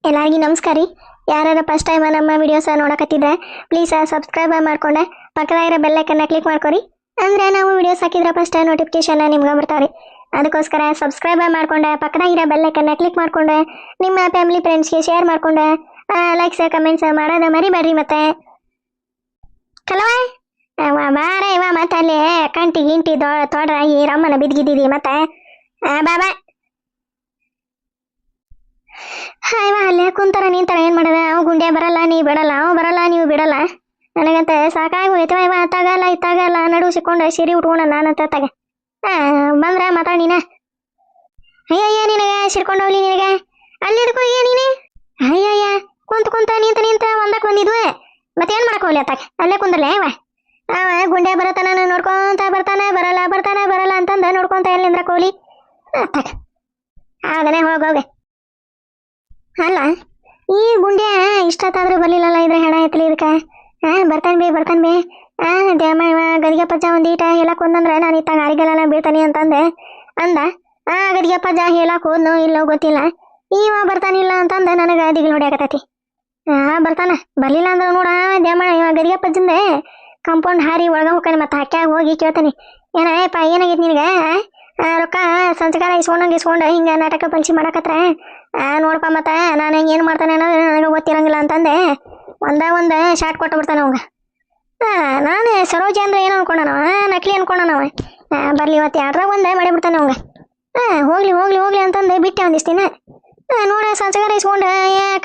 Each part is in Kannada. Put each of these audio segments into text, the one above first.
ಎಲ್ಲರಿಗೂ ನಮಸ್ಕಾರ ರೀ. ಯಾರು ಫಸ್ಟ್ ಟೈಮ್ ನಮ್ಮ ವಿಡಿಯೋಸ್ ನೋಡಕತ್ತಿದ್ರೆ ಪ್ಲೀಸ್ ಸಬ್ಸ್ಕ್ರೈಬ್ ಮಾಡ್ಕೊಂಡೆ ಪಕ್ಕದಾಗಿರೋ ಬೆಲ್ ಐಕನ್ನ ಕ್ಲಿಕ್ ಮಾಡ್ಕೊರಿ. ಅಂದ್ರೆ ನಾವು ವಿಡಿಯೋಸ್ ಹಾಕಿದ್ರೆ ಫಸ್ಟ್ ನೋಟಿಫಿಕೇಶನ್ ನಿಮ್ಗೆ ಬರ್ತಾವ್ರಿ. ಅದಕ್ಕೋಸ್ಕರ ಸಬ್ಸ್ಕ್ರೈಬ್ ಮಾಡ್ಕೊಂಡೆ ಪಕ್ಕದಾಗಿರೋ ಬೆಲ್ ಐಕನ್ನ ಕ್ಲಿಕ್ ಮಾಡ್ಕೊಂಡೆ ನಿಮ್ಮ ಫ್ಯಾಮಿಲಿ ಫ್ರೆಂಡ್ಸ್ಗೆ ಶೇರ್ ಮಾಡ್ಕೊಂಡೆ ಲೈಕ್ಸ್ ಕಮೆಂಟ್ಸ್ ಮಾಡೋದು ಮರಿಬೇಡ್ರಿ. ಮತ್ತೆ ಕಲವ ಬಾರ ಇವ ಮತ್ತೆ ಅಲ್ಲಿ ಕಂಟಿ ಗಿಂಟಿ ತೋಡ್ರಾಗಿ ರಮ್ಮನ ಬಿದ್ದಿದ್ದೀವಿ ಮತ್ತೆ ಬಾಬಾ ಇವ ಅಲ್ಲೇ ಕುಂತಾರ ನಿಂತಾರ ಏನ್ ಮಾಡದ. ಅವ್ ಗುಂಡೆ ಬರಲ್ಲ ನೀ ಬಿಡಲ್ಲ, ಅವ್ ಬರಲ್ಲ ನೀವು ಬಿಡಲ್ಲ. ನನಗಂತ ಸಾಕಾಗಿ ಹೋಯ್ತವ. ಇವ ತಗಲ್ಲ ಇತ್ತಾಗಲ್ಲ ನಡು ಸಿಕ್ಕೊಂಡು ಸಿರಿ ಉಟ್ಕೊಂಡ ನಾನಂತ ತಗ ಬಂದ್ರ ಮಾತಾಡ ನೀನ. ಅಯ್ಯಯ್ಯ ನಿನಗ ಸಿರ್ಕೊಂಡು ಹೋಗ್ಲಿ ನಿನಗೆ ಅಲ್ಲಿ ಇದಕ್ಕೂ ಅಯ್ಯ ನೀನೆ ಅಯ್ಯಯ್ಯ ಕುಂತ ನಿಂತ ಒಂದಕ್ಕೆ ಬಂದಿದ್ವೆ ಮತ್ತೇನ್ ಮಾಡಕ್ ಹೋಗ್ಲಿ ಅತ್ತಾಗ ಅಲ್ಲೇ ಕುಂದ್ರಲ್ಲ ಇವ ಗುಂಡೆ ಬರತಾನ ನೋಡ್ಕೊಂತ ಬರಲ್ಲ ಅಂತಂದ ನೋಡ್ಕೊಂತ ಎಲ್ಲಿಂದ್ರ ಕೋಲಿ ಅತ್ತಾಗ ಹೌದನೆ ಹೋಗೋಗೆ. ಅಲ್ಲ ಈ ಗುಂಡ್ಯ ಇಷ್ಟತ್ತಾದ್ರೂ ಬರ್ಲಿಲ್ಲಲ್ಲ ಇದ್ರೆ ಹೆಣ ಐತ್ಲಿ ಇದಕ್ಕೆ. ಬರ್ತಾನೆ ಬೇ ದ್ಯಾಮ ಇವ ಗದಿಗೆ ಪಜ್ಜ ಒಂದೀಟ ಹೇಳಕ್ ಹೋದಂದ್ರೆ ನಾನು ಇತ್ತಾಗ ಆರಿಗಲ್ಲ ಬೀಳ್ತಾನೆ ಅಂತಂದೆ ಅಂದ. ಗದಿಗೆ ಪಜ್ಜ ಹೇಳಕ್ ಹೋದ್ನೋ ಇಲ್ಲೋ ಗೊತ್ತಿಲ್ಲ. ಇವ ಬರ್ತಾನಿಲ್ಲ ಅಂತಂದೆ ನನಗೆ ದಿಗಿಲ್ ಹೊಡಿಯಾಕತೈತಿ. ಬರ್ತಾನ ಬರ್ಲಿಲ್ಲ ಅಂದ್ರೆ ನೋಡ ದ್ಯಾಮ ಇವ ಗದಿಗೆ ಪಜ್ಜಂದೆ ಕಂಪೌಂಡ್ ಹಾರಿ ಒಳಗ ಹೋಗ್ತಾನೆ. ಮತ್ತೆ ಹಾಕ್ಯಾಗ ಹೋಗಿ ಕೇಳ್ತಾನೆ ಏನಪ್ಪ ಏನಾಗೈತಿ ನಿನಗೆ ರೊಕ್ಕ ಸಂಚಕಾರ ಇಸ್ಕೊಂಡು ಹಿಂಗ ನಾಟಕ ಪಂಚಿ ಮಾಡಕತ್ರ ನೋಡ್ಪ ಮತ್ತ ನಾನು ಹೆಂಗೆ ಏನು ಮಾಡ್ತಾನೆ ಅನ್ನೋದು ನನಗೆ ಗೊತ್ತಿರಂಗಿಲ್ಲ ಅಂತಂದೆ. ಒಂದ ಶಾರ್ಟ್ ಕೊಟ್ಟು ಬಿಡ್ತಾನೆ ಅವಾಗ. ನಾನು ಸರೋಜ ಅಂದ್ರೆ ಏನು ಅನ್ಕೊಂಡನವ ನಕಲಿ ಅನ್ಕೊಂಡನವ. ಬರ್ಲಿ ಇವತ್ತು ಯಾರ್ರಾಗ ಒಂದೇ ಮಾಡಿಬಿಡ್ತಾನೆ ಅವಂಗ. ಹೋಗ್ಲಿ ಅಂತಂದೆ ಬಿಟ್ಟೆ ಒಂದಿಷ್ಟಿನ. ನೋಡ ಸಂಚಕಾರ ಇಸ್ಕೊಂಡು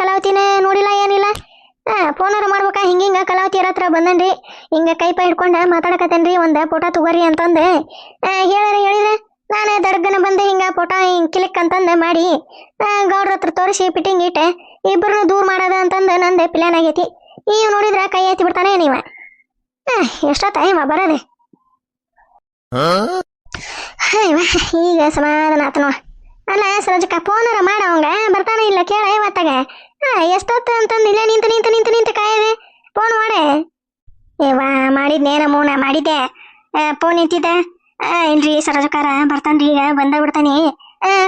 ಕಲಾವತಿನ ನೋಡಿಲ್ಲ ಏನಿಲ್ಲ. ಫೋನಾರು ಮಾಡ್ಬೇಕಾ ಹಿಂಗ ಕಲಾವತಿಯರ ಹತ್ರ ಬಂದನ್ರಿ ಹಿಂಗ ಕೈ ಹಿಡ್ಕೊಂಡ ಮಾತಾಡಕತ್ತೇನ್ರಿ ಒಂದ ಫೋಟೋ ತಗೋರಿ ಅಂತಂದೆ. ಹೇಳಿದ್ರೆ ನಾನು ದಡ್ಗನ ಬಂದೆ ಹಿಂಗ ಫೋಟೋ ಹಿಂಗ್ ಕ್ಲಿಕ್ ಅಂತಂದೆ ಮಾಡಿ ಗೌಡ್ರ ಹತ್ರ ತೋರಿಸಿ ಫಿಟ್ಟಿಂಗ್ ಇಟ್ಟೆ ಇಬ್ಬರನ್ನು ದೂರ ಮಾಡೋದ ಅಂತಂದು ನಂದೆ ಪ್ಲಾನ್ ಆಗೈತಿ. ಈಗ ನೋಡಿದ್ರ ಕೈ ಎತ್ತಿ ಬಿಡ್ತಾನೆ ನೀವ. ಎಷ್ಟೊತ್ತ ಬರೋದೆ ಈಗ ಸಮಾಧಾನ ಆತ ನೋಡ. ಅಲ್ಲ ಸರೋಜಕ್ಕ ಫೋನರ ಮಾಡ ಅವಂಗ ಬರ್ತಾನೆ ಇಲ್ಲ ಕೇಳ ಇವತ್ತಾಗ ಎಷ್ಟೊತ್ತ ಅಂತಂದು ಇಲ್ಲ ನಿಂತ ಕಾಯದೆ ಫೋನ್ ಮಾಡೆ. ಮಾಡಿದ್ನೇ ನಮ್ಮೂನ ಮಾಡಿದ್ದೆ ಫೋನ್ ನಿಂತಿದ್ದೆ. ಇಲ್ರಿ ಸರೋಜಕಾರ ಬರ್ತಾನ್ರಿ ಈಗ ಬಂದ ಬಿಡ್ತಾನೆ.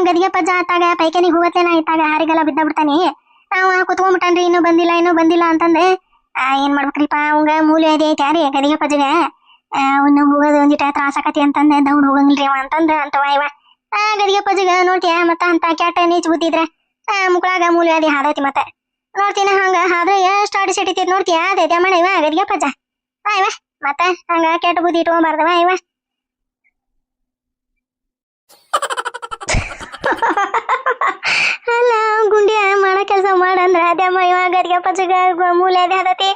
ಗದಿಗೆ ಪಜ್ಜ ಆತಾಗ ಪೈಖಾನಿಗೆ ಹೋಗತ್ತೇನ ಇತ್ತಾಗ ಹಾರಿಗೆಲ್ಲ ಬಿದ್ದ ಬಿಡ್ತಾನೆ. ಅವ ಕುತ್ಕೊಂಡ್ಬಿಟ್ಟಾನ್ರಿ ಇನ್ನೂ ಬಂದಿಲ್ಲ ಅಂತಂದೆ. ಏನ್ ಮಾಡ್ಬೇಕ್ರಿಪ್ಪ ಅವಂಗ ಮೂಲೆ ಅದೇ ಐತಿ ಯಾರಿ ಗದಿಗೆ ಪಜ್ಜಗ ಅವ್ನ ಹೋಗೋದು ಒಂದಿಟ ತ್ರಾಸಕತಿ ಅಂತಂದೆ. ದೌಡ್ ಹೋಗಂಗಿಲ್ರಿ ಅವ ಅಂತಂದ ಅಂತವ ಇವ ಗದಿಗೆ ಪಜ್ಜಗ ನೋಡ್ತೀಯ ಮತ್ತ ಅಂತ ಕ್ಯಾಟ ನೀಚ್ ಬುದ್ದಿದ್ರೆ ಮುಕ್ಕಳಾಗ ಮೂಲೆ ಅದೇ ಹಾದೈತಿ. ಮತ್ತೆ ನೋಡ್ತೀನಿ ಹಂಗ ಆದ್ರೆ ಎಷ್ಟು ಅಡಿ ಸಿಟ್ಟಿತೈತಿ ನೋಡ್ತೀಯ ಅದೈತೆ ಮಾಡ ಇವ ಗದಿಗೆ ಪಜ್ಜ ಇವ ಮತ್ತೆ ಹಂಗ ಕೆಟ್ಟ ಬುದ್ಧಿ ಇಟ್ಕೊಂಬಾರ್ದವ ಇವ. ಅಲ್ಲ ಗುಂಡಿಯ ಮಾಡೋ ಕೆಲಸ ಮಾಡಂದ್ರ ಅದೇಮ್ಮ ಇವ ಗದಿಗೆ ಪಜ್ಜಗ ಮೂಲೆ ಅದೇ ಹದತಿ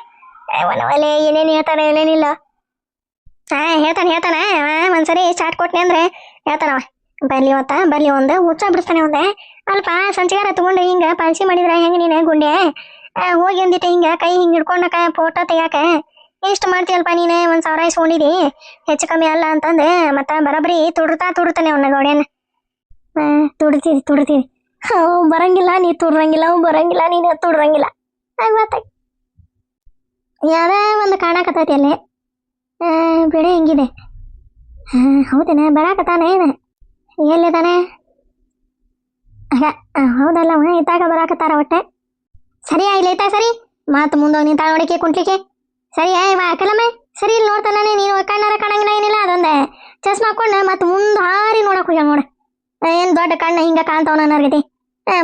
ಒಲೆ ಏನೇನು ಹೇಳ್ತಾನೆ ಏನೇನಿಲ್ಲ. ಹೇಳ್ತಾನೆ ಒಂದ್ಸರಿ ಚಾಟ್ ಕೊಟ್ನಿ ಅಂದ್ರೆ ಹೇಳ್ತಾನವ ಬರ್ಲಿ ಒಂದು ಹುಚ್ಚ ಬಿಡಿಸ್ತಾನೆ ಒಂದೆ. ಅಲ್ಪ ಸಂಚಿಗಾರ ತಗೊಂಡು ಹಿಂಗ ಪಾಲಿಸಿ ಮಾಡಿದ್ರ ಹೆಂಗ ನೀನು ಗುಂಡೆ ಹೋಗಿ ಅಂದಿಟ್ಟ ಹಿಂಗ ಕೈ ಹಿಂಗ್ ಹಿಡ್ಕೊಂಡಕ ಫೋಟೋ ತೆಗಿಯಾಕ ಇಷ್ಟು ಮಾಡ್ತೀಯಲ್ಪ ನೀನು 1,000 ಇಸ್ಕೊಂಡಿದಿ ಹೆಚ್ಚು ಕಮ್ಮಿ ಅಲ್ಲ ಅಂತಂದು ಮತ್ತ ಬರಬರಿ ತುಡ್ತಾನೆ ಅವನ ಗೋಡ್ಯಾನ. ತುಡ್ತೀವಿ ಅವ್ ಬರಂಗಿಲ್ಲ ನೀ ತುಡ್ರಂಗಿಲ್ಲ ಅವ್ ಬರಂಗಿಲ್ಲ ನೀನು ತುಡ್ರಂಗಿಲ್ಲ ಆಗ್ಬಾತ ಯಾರ ಒಂದು ಕಾಣಕತ್ತೈತಿ ಅಲ್ಲಿ ಬೆಳೆ ಹೆಂಗಿದೆ. ಹೌದೇನ ಬರಾಕತ್ತಾನೆ ಏನ ಎಲ್ಲಿದ್ದಾನೆ ಹೌದಲ್ಲ ಇದ್ದಾಗ ಬರಾಕತ್ತಾರ ಒಟ್ಟೆ ಸರಿ ಆಗಿಲ್ಲ ಇತ್ತ ಸರಿ ಮಾತು ಮುಂದೋಗಿ ನಿಂತ ನೋಡಿಕೆ ಕುಂಟ್ಲಿಕ್ಕೆ ಸರಿ ಕಲಮೆ ಸರಿ ಇಲ್ಲಿ ನೋಡ್ತಾನೆ ನೀನು ಕಣ್ಣಾರ ಕಾಣಂಗಿಲ್ಲ ಏನಿಲ್ಲ ಅದೊಂದೆ ಚಸ್ಮಾ ಹಾಕೊಂಡೆ ಮತ್ತೆ ಮುಂದೆ ಹಾರಿ ನೋಡಕ್ ಹೋಗ್ಯ ನೋಡ ಏನ್ ದೊಡ್ಡ ಕಣ್ಣ ಹಿಂಗ ಕಾಣ್ತಾವ ನನಗತಿ.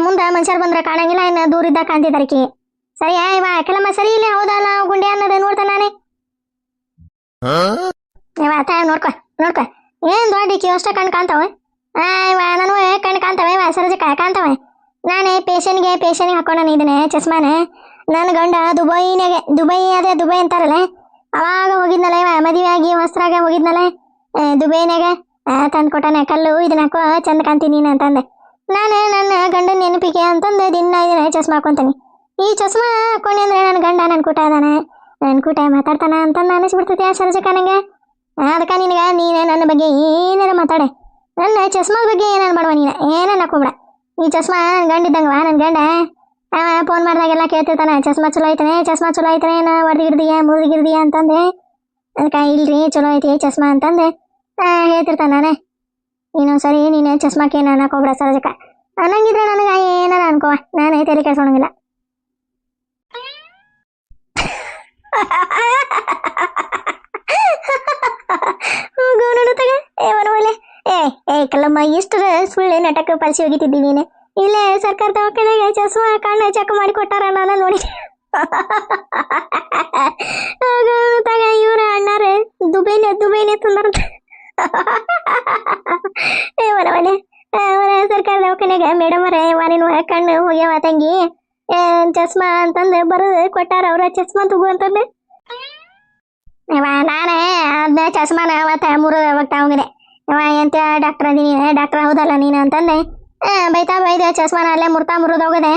ಮುಂದೆ ಮನುಷ್ಯರು ಬಂದ್ರೆ ಕಾಣಂಗಿಲ್ಲ ಇನ್ನು ದೂರ ಇದ್ದಾಗ ಕಾಣ್ತಿದ್ದಾರಕಿ. ಸರಿ ಕಲಮ ಸರಿ ಇಲ್ಲ ಹೌದಲ್ಲ ಗುಂಡೆ ಅನ್ನೋದು ನೋಡ್ತಾನೆ ನೋಡ್ಕೊ ಏನ್ ದೊಡ್ಡಕಿ ಅಷ್ಟ ಕಣ್ ಕಾಣ್ತಾವ. ನಾನು ಕಣ್ ಕಾಣ್ತಾವೆ ಸರಜಕ್ಕ ಕಾಣ್ತಾವೆ. ನಾನೇ ಪೇಷನ್ಗೆ ಹಾಕೊಂಡ ಇದನ್ನೇ ಚಸ್ಮಾನೆ. ನನ್ನ ಗಂಡ ದುಬೈ ಅಂತಾರಲ್ಲ ಅವಾಗ ಹೋಗಿದ್ನಲ್ಲ ಮದುವೆ ಆಗಿ ವಸ್ತ್ರಾಗ ಹೋಗಿದ್ನಲ್ಲ ದುಬೈನಾಗ ತಂದು ಕೊಟ್ಟಾನೆ ಕಲ್ಲು ಇದನ್ನ ಹಾಕೋ ಚಂದ ಕಾಣ್ತೀನಿ ನೀನು ಅಂತಂದೆ. ನಾನು ನನ್ನ ಗಂಡನ ನೆನಪಿಗೆ ಅಂತಂದು ದಿನ ಇದನ್ನ ಚಸ್ಮಾ ಹಾಕೊಂತೀನಿ. ಈ ಚಸ್ಮಾ ಹಾಕೊಂಡೆ ಅಂದ್ರೆ ನನ್ನ ಗಂಡ ನನ್ನ ಕೂಟ ಇದಾನೆ ನನ್ನ ಕೂಟ ಮಾತಾಡ್ತಾನ ಅಂತಂದು ಅನಿಸ್ಬಿಡ್ತೈತಿ ಸರಜಕ್ಕ ನಂಗೆ. ಅದಕ್ಕೆ ನೀನೇ ನನ್ನ ಬಗ್ಗೆ ಏನಾರ ಮಾತಾಡೆ ನನ್ನ ಚಸ್ಮಾದ ಬಗ್ಗೆ ಏನಾರು ಮಾಡುವ ನೀನು ಏನಾರು ಹಾಕೊಂಬಿಡ. ಈ ಚಸ್ಮಾ ನನ್ನ ಗಂಡ ಇದ್ದಂಗವ ನನ್ನ ಗಂಡ ಫೋನ್ ಮಾಡಿದಾಗೆಲ್ಲ ಕೇಳ್ತಿರ್ತಾನೆ ಚಸ್ಮಾ ಚಲೋ ಐತನೆ ನಾ ಮುರಿದಿಗಿರ್ದಿಯ ಅಂತಂದೆ. ಅದಕ್ಕೆ ಇಲ್ರಿ ಚಲೋ ಐತಿ ಚಸ್ಮಾ ಅಂತಂದೆ ಹೇಳ್ತಿರ್ತಾನೆ ನಾನೇ. ಇನ್ನೊಂದ್ಸರಿ ನೀನು ಚಸ್ಮಾಕ್ಕೆ ನಾನು ಹಾಕೋಬಿಡ ಸರಜಕ್ಕ ಅನ್ನಂಗಿದ್ರೆ ನನಗೆ ಏನಾರ ಅನ್ಕೋ ನಾನೇ ತಲೆ ಕೆಡ್ಸೋಣಂಗಿಲ್ಲ. ಗೋನು ತಗ ಏ ಮನವಲೆ ಏ ಏ ಕಲ್ಲಮ್ಮ ಎಷ್ಟು ಸುಳ್ಳು ನಾಟಕ ಪಲ್ಸಿ ಹೋಗಿತಿದ್ದಿ ನೀನು ಇಲ್ಲೇ ಸರ್ಕಾರ ದವಾಖಾನೆಗೆ ಚಸ್ಮಾ ಕಣ್ಣು ಚೆಕ್ ಮಾಡಿ ಕೊಟ್ಟಾರ ನಾನು ನೋಡಿ ತಗ ಇವ್ರ ಅಣ್ಣಾರೆ ದುಬೈನೆ ತಂದಾರ ಏ ಮನವಲೆ ಸರ್ಕಾರ ದವಾಖಾನೆಗೆ ಮೇಡಮ್ ಅವರೇ ವಾನಿನ ಕಣ್ಣು ಹೋಗ್ಯಾವ ತಂಗಿ ಚಸ್ಮಾ ಅಂತಂದು ಬರೋದು ಕೊಟ್ಟಾರ ಅವ್ರ ಚಸ್ಮಾ ತಗೋ ಅಂತಂದೆ ನಾನೇ ಅದನ್ನ ಚಸ್ಮಾನ ಅವತ್ತ ಮುರಿದ ಹೋಗಿದೆ ಎಂತ ಡಾಕ್ಟರ್ ಅದೀನಿ ಡಾಕ್ಟರ್ ಹೌದಲ್ಲ ನೀನು ಅಂತಂದೆ ಬೈದ ಚಸ್ಮಾನ ಅಲ್ಲೇ ಮುರಿದೋಗದೆ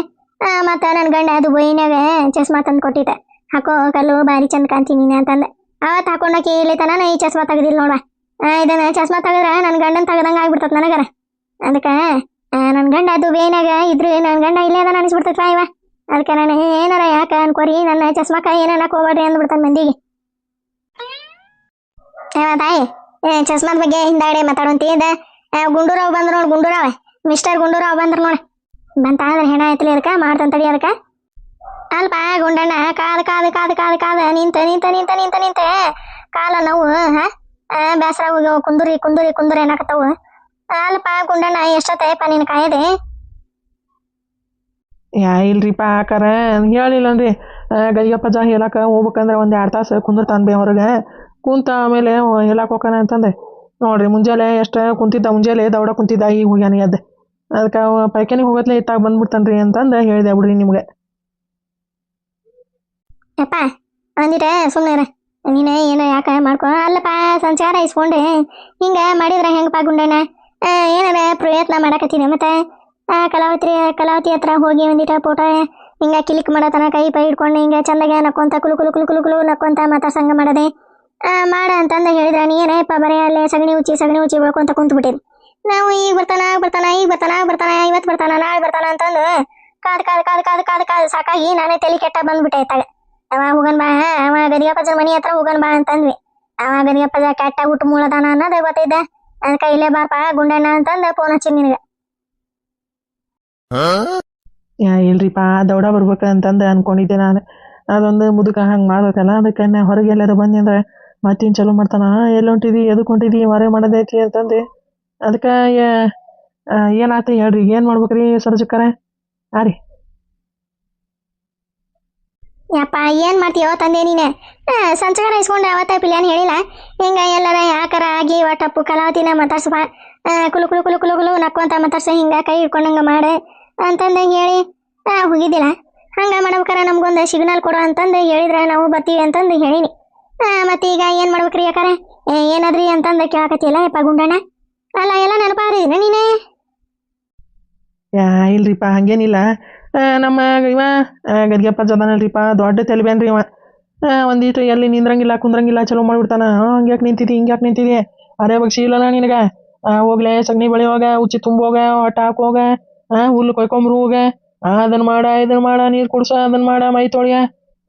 ಮತ್ತೆ ನನ್ನ ಗಂಡ ಅದು ಬೈನಾಗ ಚಸ್ಮಾ ತಂದು ಕೊಟ್ಟಿದ್ದೆ ಹಾಕೋ ಕಲ್ಲು ಭಾರಿ ಚಂದ ಕಾಣ್ತೀನಿ ನೀನು ಅಂತಂದೆ ಅವತ್ತು ಹಾಕೊಂಡೋಗಿ ಇಲ್ಲಿ ತನ ಈ ಚಸ್ಮಾ ತೆಗ್ದಿಲ್ಲ ನೋಡ ಇದನ್ನ ಚಸ್ಮಾ ತೆಗೆದ್ರೆ ನನ್ನ ಗಂಡನ ತೆಗ್ದಂಗೆ ಆಗ್ಬಿಡ್ತದ ನನಗರ ಅದಕ್ಕೆ ನನ್ನ ಗಂಡ ಅದು ಬೇನಾಗ ಇದ್ರು ನನ್ನ ಗಂಡ ಇಲ್ಲೇ ಅದ ಅನಿಸ್ಬಿಡ್ತೈತ್ವ ಇವ ಅದಕ್ಕೆ ನಾನು ಏನಾರ ಯಾಕೆ ಅನ್ಕೋರಿ ನನ್ನ ಚಸ್ಮಾಕ ಏನನ್ನಕ್ಕೆ ಹೋಗ್ಬೇಡ್ರಿ ಅಂದ್ಬಿಡ್ತಾನೆ ಮಂದಿಗೆ ತಾಯಿ ಚಸ್ಮಾದ ಬಗ್ಗೆ ಹಿಂದಾಗಡೆ ಮಾತಾಡೋಂತಿದ್ದ ಗುಂಡೂರಾವ್ ಬಂದ್ರು ನೋಡಿ ಗುಂಡೂರಾವ ಮಿಸ್ಟರ್ ಗುಂಡೂರಾವ್ ಬಂದ್ರು ನೋಡಿ ಬಂತಾದ್ರೆ ಹೆಣ ಐತ್ಲಿ ಅದಕ್ಕೆ ಮಾಡ್ತಾನೆ ತಡಿ ಅದಕ್ಕೆ ಅಲ್ಪ ಗುಂಡಣ್ಣ ಕಾದ ನಿಂತೆ ಕಾಲ ನೋವು ಬೇಸರ ಹೋಗಿ ಕುಂದುರಿ ಏನಾಕತ್ತವು ಅಲ್ಪ ಗುಂಡಣ್ಣ ಎಷ್ಟೊತ್ತಪ್ಪ ನೀನು ಕಾಯದೆ ಇಲ್ರಿಪ್ಪ ಆಕಾರ ಹೇಳಿಲ್ಲನ್ರಿ ಗದಿಗಪ್ಪ ಹೇಳಕ ಹೋಗ್ಬೇಕಂದ್ರೆ ಒಂದು 2 ತಾಸು ಕುಂದಿರ್ತಾನೆ ಬೇ ಹೊರಗೆ ಕುಂತ ಆಮೇಲೆ ಹೇಳಕ್ಕೆ ಹೋಗೋಣ ಅಂತಂದೆ ನೋಡ್ರಿ ಮುಂಜಾನೆ ಎಷ್ಟು ಕುಂತಿದ್ದ ಮುಂಜಾನೆ ದೌಡ ಕುಂತಿದ್ದ ಈಗ ಹೋಗ್ಯಾನ ಎದ್ದೆ ಅದಕ್ಕೆ ಪೈಖಾನಿಗೆ ಹೋಗತ್ಲೆ ಇತ್ತಾಗ ಬಂದ್ಬಿಡ್ತಾನ್ರಿ ಅಂತಂದು ಹೇಳಿದೆ ಬಿಡ್ರಿ ನಿಮ್ಗೆ ಯಪ್ಪ ಅಂದಿಟ್ಟೆ ಸುಮ್ಮನೆ ನೀನು ಏನೋ ಯಾಕೆ ಮಾಡ್ಕೊ ಅಲ್ಲಪ್ಪ ಸಂಚಾರ ಇಸ್ಕೊಂಡೆ ಹಿಂಗೆ ಮಾಡಿದ್ರೆ ಹೆಂಗಪ್ಪ ಗುಂಡಣ್ಣ ಏನಾರ ಪ್ರಯತ್ನ ಮಾಡಕತ್ತೀನಿ ಮತ್ತೆ ಕಲಾವತಿ ಹತ್ರ ಹೋಗಿ ಒಂದಿಟ ಫೋಟೋ ಹಿಂಗೆ ಕ್ಲಿಕ್ ಮಾಡತನ ಕೈ ಪೈ ಹಿಡ್ಕೊಂಡು ಹಿಂಗೆ ಚಂದಾಗೆ ನಕ್ಕೊಂತ ಕುಲು ನಕ್ಕೊಂತ ಮಾತಾಡ್ಸಂಗ ಮಾಡದೆ ಮಾಡ ಅಂತಂದ ಹೇಳಿದ್ರೆ ನೀನೇನಪ್ಪ ಬರೀ ಅಲ್ಲೇ ಸಗಣಿ ಉಚ್ಚಿ ಬೆಳ್ಕೊಂತ ಕುಂತ್ಬಿಟ್ಟಿರಿ ನಾವು ಈಗ ಬರ್ತಾನ ಇವತ್ತು ಬರ್ತಾನ ನಾಳೆ ಬರ್ತಾನ ಅಂತಂದು ಕಾದು ಸಾಕಾಗಿ ನಾನೇ ತಲೆ ಕೆಟ್ಟ ಬಂದ್ಬಿಟ್ಟೆ ಇತ್ತಾಗ ಅವ ಹೋಗನ್ ಬಾ ಅವ ಗದಿಗಪ್ಪಜನ ಮನೆ ಹತ್ರ ಹೋಗನ್ ಬಾ ಅಂತಂದ್ವಿ ಅವ ಗದಿಗಪ್ಪಜ ಕೆಟ್ಟ ಊಟ ಮೂಲದಾನ ಅನ್ನೋದು ಗೊತ್ತಿದ್ದೆ ಅದಕ್ಕೆ ಇಲ್ಲೇ ಬಾರಪ್ಪ ಗುಂಡಣ್ಣ ಅಂತಂದು ಫೋನ್ ಹಚ್ಚಿ ನಿನಗೆ ಇಲ್ರಿಪ್ಪ ದೌಡ ಬರ್ಬೇಕಂತಂದು ಅನ್ಕೊಂಡಿದ್ದೆ ನಾನು ಅದೊಂದು ಮುದುಕ ಹಂಗೆ ಮಾಡ್ಬೇಕಲ್ಲ ಅದಕ್ಕೆ ನಾ ಹೊರಗೆ ಎಲ್ಲಾರು ಬಂದೆ ಅಂದ್ರೆ ಮತ್ತಿನ್ ಚಲೋ ಮಾಡ್ತಾನ ಎಲ್ಲಿ ಹೊಂಟಿದಿ ಎದಕ್ಕೆ ಹೊಂಟಿದಿ ಹೊರಗೆ ಮಾಡೋದೈತಿ ಅಂತಂದು ಅದಕ್ಕೆ ಏನಾಯ್ತು ಹೇಳ್ರಿ ಏನು ಮಾಡ್ಬೇಕ್ರಿ ಸರೋಜಕ್ಕರ ರೀ ಯಪ್ಪ ಏನು ಮಾಡ್ತೀಯೋ ತಂದೆ ನೀನೆ ಸಂಚಕಾರ ಇಸ್ಕೊಂಡು ಅವತ್ತ ಪಿಲ್ಯಾನ್ ಹೇಳಿಲ್ಲ ಹಿಂಗೆ ಎಲ್ಲರ ಯಾಕಾರ ಆಗಿ ಒಟ್ಟಪ್ಪು ಕಲಾವತಿನ ಮಾತಾಡ್ಸಪ್ಪ ಕುಲು ನಕ್ಕೊಂತ ಮಾತಾಡ್ಸ ಹಿಂಗೆ ಕೈ ಹಿಡ್ಕೊಂಡಂಗೆ ಮಾಡೆ ಅಂತಂದು ಹೇಳಿ ಹೋಗಿದ್ದಿಲ್ಲ ಹಂಗೆ ಮಾಡ್ಬೇಕಾರ ನಮ್ಗೊಂದು ಸಿಗ್ನಲ್ ಕೊಡು ಅಂತಂದು ಹೇಳಿದ್ರೆ ನಾವು ಬರ್ತೀವಿ ಅಂತಂದು ಹೇಳೀನಿ ಮತ್ತೆ ಈಗ ಏನು ಮಾಡ್ಬೇಕ್ರಿ ಯಾಕಾರ ಏನಾದ್ರಿ ಅಂತಂದು ಕೇಳಕತ್ತಿಲ್ಲ ಯಪ್ಪ ಗುಂಡಣ್ಣ ಅಲ್ಲ ಎಲ್ಲ ನೆನಪಾರಿದ್ರೆ ನೀನೇ ಇಲ್ರಿಪ್ಪ ಹಂಗೇನಿಲ್ಲ ನಮ್ಮ ಇವ ಗದಿಗಪ್ಪ ಜದಾನಲ್ರಿಪ್ಪ ದೊಡ್ಡ ತೆಲಿಬೇನ್ರಿ ಇವ ಒಂದಿಟ್ಟು ಎಲ್ಲಿ ನಿಂದ್ರಂಗಿಲ್ಲ ಕುಂದ್ರಂಗಿಲ್ಲ ಚಲೋ ಮಾಡ್ಬಿಡ್ತಾನ ಹಂಗ್ಯಾಕೆ ನಿಂತಿದ್ದಿ ಹಿಂಗ್ಯಾಕೆ ನಿಂತಿದ್ದಿ ಅದೇ ಬಗ್ಸಿ ಇಲ್ಲಲ್ಲ ನಿನಗೆ ಹೋಗ್ಲೆ ಸಗಣಿ ಬಳಿ ಹೋಗ ಉಚ್ಚಿ ತುಂಬೋಗ ಹೊಟ್ಟ ಹಾಕೋಗ ಹುಲ್ಲು ಕೊಯ್ಕೊಂಬ್ರು ಹೋಗ ಅದನ್ನ ಮಾಡ ನೀರು ಕುಡ್ಸ ಅದನ್ನ ಮಾಡ ಮೈ ತೊಳಿಯ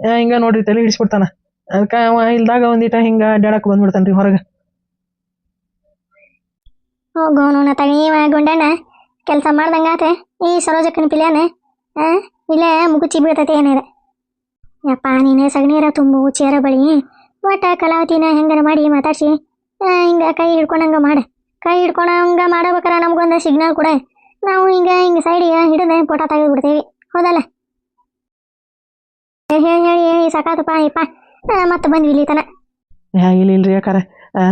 ಹಿಂಗ ನೋಡ್ರಿ ತಲೆ ಹಿಡಿಸ್ಬಿಡ್ತಾನ ಅದಕ್ಕೆ ಅವ ಇಲ್ದಾಗ ಒಂದಿಟ ಹಿಂಗ ಅಡ್ಡಾಡಕ್ ಬಂದ್ಬಿಡ್ತಾನ್ರಿ ಹೊರಗೆ ಹೋಗೋನು ತಗೀವ ಗುಂಡಣ್ಣ ಕೆಲಸ ಮಾಡ್ದಂಗಾತೆ ಈ ಸರೋಜಕ್ಕನ ಪಿಲ್ಯಾನ ಇಲ್ಲೇ ಮುಗುಚಿ ಬೀಳ್ತೈತೆ ಏನಿದೆ ಯಪ್ಪ ನೀನು ಸಗಣಿಯರ ತುಂಬು ಚೇರ ಬಳಿ ಒಟ್ಟ ಕಲಾವತಿನ ಹೆಂಗಾರ ಮಾಡಿ ಮಾತಾಡ್ಸಿ ಹಿಂಗೆ ಕೈ ಹಿಡ್ಕೊಂಡಂಗೆ ಮಾಡು ಕೈ ಹಿಡ್ಕೊಂಡಂಗೆ ಮಾಡಬೇಕಾರ ನಮ್ಗೊಂದು ಸಿಗ್ನಲ್ ಕೊಡ ನಾವು ಹಿಂಗೆ ಸೈಡಿಗೆ ಹಿಡಿದು ಫೋಟೋ ತೆಗೆದುಬಿಡ್ತೀವಿ ಹೌದಲ್ಲ ಹೇಳಿ ಸಾಕಾತಪ್ಪ ಯಪ್ಪ ಮತ್ತೆ ಬಂದ್ವಿ ಇಲ್ಲಿ ತನ ಇಲ್ರಿ ಯಾಕಾರ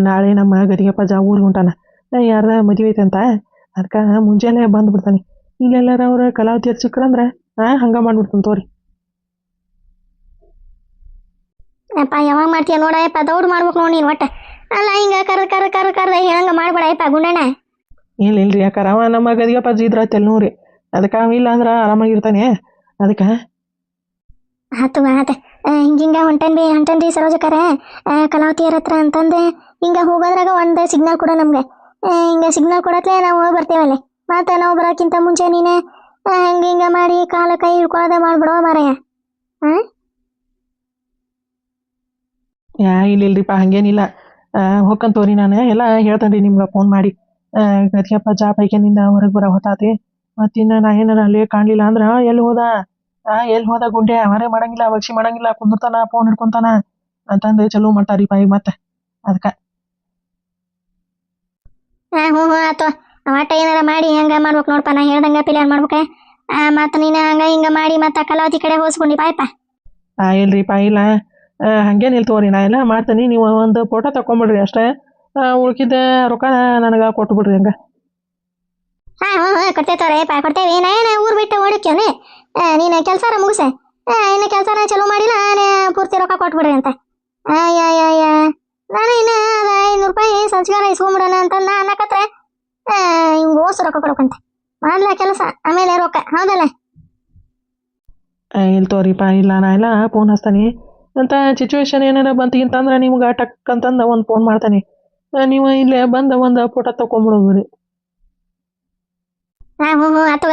ನಾಳೆ ನಮ್ಮ ಗದಿಗಪ್ಪ ಊರಿಗೆ ಹೊಂಟಾನ ಯಾರ ಮದುವೆ ಐತಂತ ಅದಕ್ಕೆ ಮುಂಜಾನೆ ಬಂದ್ಬಿಡ್ತಾನೆ ಇಲ್ಲೆಲ್ಲಾರ ಅವ್ರ ಕಲಾವತಿ ಹತ್ತು ಸಿಕ್ಕರಂದ್ರೆ ಹಂಗೆ ಮಾಡ್ಬಿಡ್ತಾನೆ ತೋರಿ ಯಪ್ಪ ಯಾವಾಗ ಮಾಡ್ತೀಯ ನೋಡಯಪ್ಪ ದೌಡ್ ಮಾಡ್ಬೇಕು ನೋಡಿ ನೀನು ಒಟ್ಟು ಅಲ್ಲ ಹಿಂಗೆ ಕರ್ದ ಹೇಳಂಗೆ ಮಾಡ್ಬೇಡಯಪ್ಪ ಗುಂಡಣ್ಣ ಇಲ್ರಿ ಯಾಕಾರ ಅವ ನಮ್ಮ ಗದಿಗಪ್ಪ ಇದ್ರ ತೆಲ್ನೂರಿ ಅದಕ್ಕೆ ಅವ ಇಲ್ಲ ಅಂದ್ರೆ ಆರಾಮಾಗಿರ್ತಾನೆ ಅದಕ್ಕೆ ಆತು ಹಿಂಗ ಹೊಂಟನ್ರಿ ಸರೋಜಕ್ಕರ ಕಲಾವತಿಯರ ಹತ್ರ ಅಂತಂದೆ ಹಿಂಗೆ ಹೋಗೋದ್ರಾಗ ಒಂದು ಸಿಗ್ನಲ್ ಕೊಡ ನಮ್ಗೆ ಹಿಂಗೆ ಸಿಗ್ನಲ್ ಕೊಡತ್ಲೆ ನಾವು ಬರ್ತೇವಲ್ಲಿ ಮತ್ತೆ ನಾವು ಬರೋಕ್ಕಿಂತ ಮುಂಚೆ ನೀನೆ ಹಿಂಗೆ ಮಾಡಿ ಕಾಲ ಕೈ ಹಿಡ್ಕೊಳ್ಳೋದೇ ಮಾಡ್ಬಿಡೋ ಮಾರಾಯ ಇಲ್ರಿಪ್ಪ ಹಂಗೇನಿಲ್ಲ ಹೋಗ್ಕಂತವ್ರಿ ನಾನು ಎಲ್ಲ ಹೇಳ್ತೇನೆ ನಿಮ್ಗೆ ಫೋನ್ ಮಾಡಿ ಗದಿಗಪ್ಪ ಪೈಕಿನಿಂದ ಹೊರಗೆ ಬರೋ ಹೊತ್ತಾತಿ ಮತ್ತಿನ್ನು ನಾ ಏನಾರ ಅಲ್ಲಿ ಕಾಣಲಿಲ್ಲ ಅಂದ್ರೆ ಎಲ್ಲಿ ಹೋದ ಎಲ್ಲಿ ಹೋದ ಗುಂಡೆ ಅವರೇ ಮಾಡಂಗಿಲ್ಲ ಬಗ್ಸಿ ಮಾಡಂಗಿಲ್ಲ ಕುಂದಿರ್ತಾನ ಫೋನ್ ಹಿಡ್ಕೊಂತಾನ ಅಂತಂದು ಚಲೋ ಮಾಡ್ತಾರಿಪ್ಪ ಈಗ ಮತ್ತೆ ಅದಕ್ಕೆ ಹ್ಞೂ ಹ್ಞೂ ಆತು ಒಟ್ಟ ಏನಾರ ಮಾಡಿ ಹಂಗ ಮಾಡ್ಬೇಕು ನೋಡಪ್ಪ ನಾ ಹೇಳ್ದಂಗ ಪ್ಲಾನ್ ಮಾಡ್ಬೇಕೆ ಮತ್ತು ನೀನು ಹಂಗ ಹಿಂಗ ಮಾಡಿ ಮತ್ತೆ ಕಲಾವತಿ ಕಡೆ ಹೋಸ್ಕೊಂಡಿ ಬಾಯಪ್ಪ. ಇಲ್ರಿಪ್ಪ ಇಲ್ಲ ಹಂಗೇನಿಲ್ಲ ತಗೋರಿ ನಾ ಎಲ್ಲ ಮಾಡ್ತೀನಿ ನೀವು ಒಂದು ಫೋಟೋ ತಗೊಂಬಿಡ್ರಿ ಅಷ್ಟೇ ಉಳ್ಕಿದ್ದ ರೊಕ್ಕ ನನಗೆ ಕೊಟ್ಬಿಡ್ರಿ ಹಂಗೆ ಹಾಂ ಹ್ಞೂ ಹ್ಞೂ ಕೊಡ್ತೇವೆ ತೋರಪ್ಪ ಕೊಡ್ತೇವೆ ನಾನು ಊರು ಬಿಟ್ಟು ಓಡಿಕ್ಯೋನೆ ನೀನು ಕೆಲಸಾರ ಮುಗಿಸೆ ಇನ್ನು ಕೆಲಸನ ಚಲೋ ಮಾಡಿಲ್ಲ ಪೂರ್ತಿ ರೊಕ್ಕ ಕೊಟ್ಬಿಡ್ರಿ ಅಂತ ಅಯ್ಯ ನಾನು ಇನ್ನು ಅದು 500 ರೂಪಾಯಿ ಸಂಸ್ಕಾರ ಇಸ್ಕೊಂಬಿಡೋಣ ಅಂತ ನಾ ಅನ್ನಕತ್ರೆ ಹಿಂಗೆ ಓಸು ರೊಕ್ಕ ಕೊಡೋಕಂತ ಮಾಡ್ಲ ಕೆಲಸ ಆಮೇಲೆ ರೊಕ್ಕ ಹೌದಲ್ಲ. ಇಲ್ಲ ತೋರಿಪ್ಪ ಇಲ್ಲ ನಾ ಎಲ್ಲ ಫೋನ್ ಹಚ್ತಾನೆ ಅಂತ ಸಿಚುವೇಶನ್ ಏನಾರ ಬಂತಿಗಿಂತಂದ್ರೆ ನಿಮ್ಗೆ ಟಕ್ ಅಂತಂದು ಒಂದು ಫೋನ್ ಮಾಡ್ತಾನೆ ನೀವು ಇಲ್ಲೇ ಬಂದು ಒಂದು ಫೋಟೋ ತಗೊಂಬಿಡೋದು ರೀ. ಹಾಂ ಹ್ಞೂ ಹ್ಞೂ ಆತವ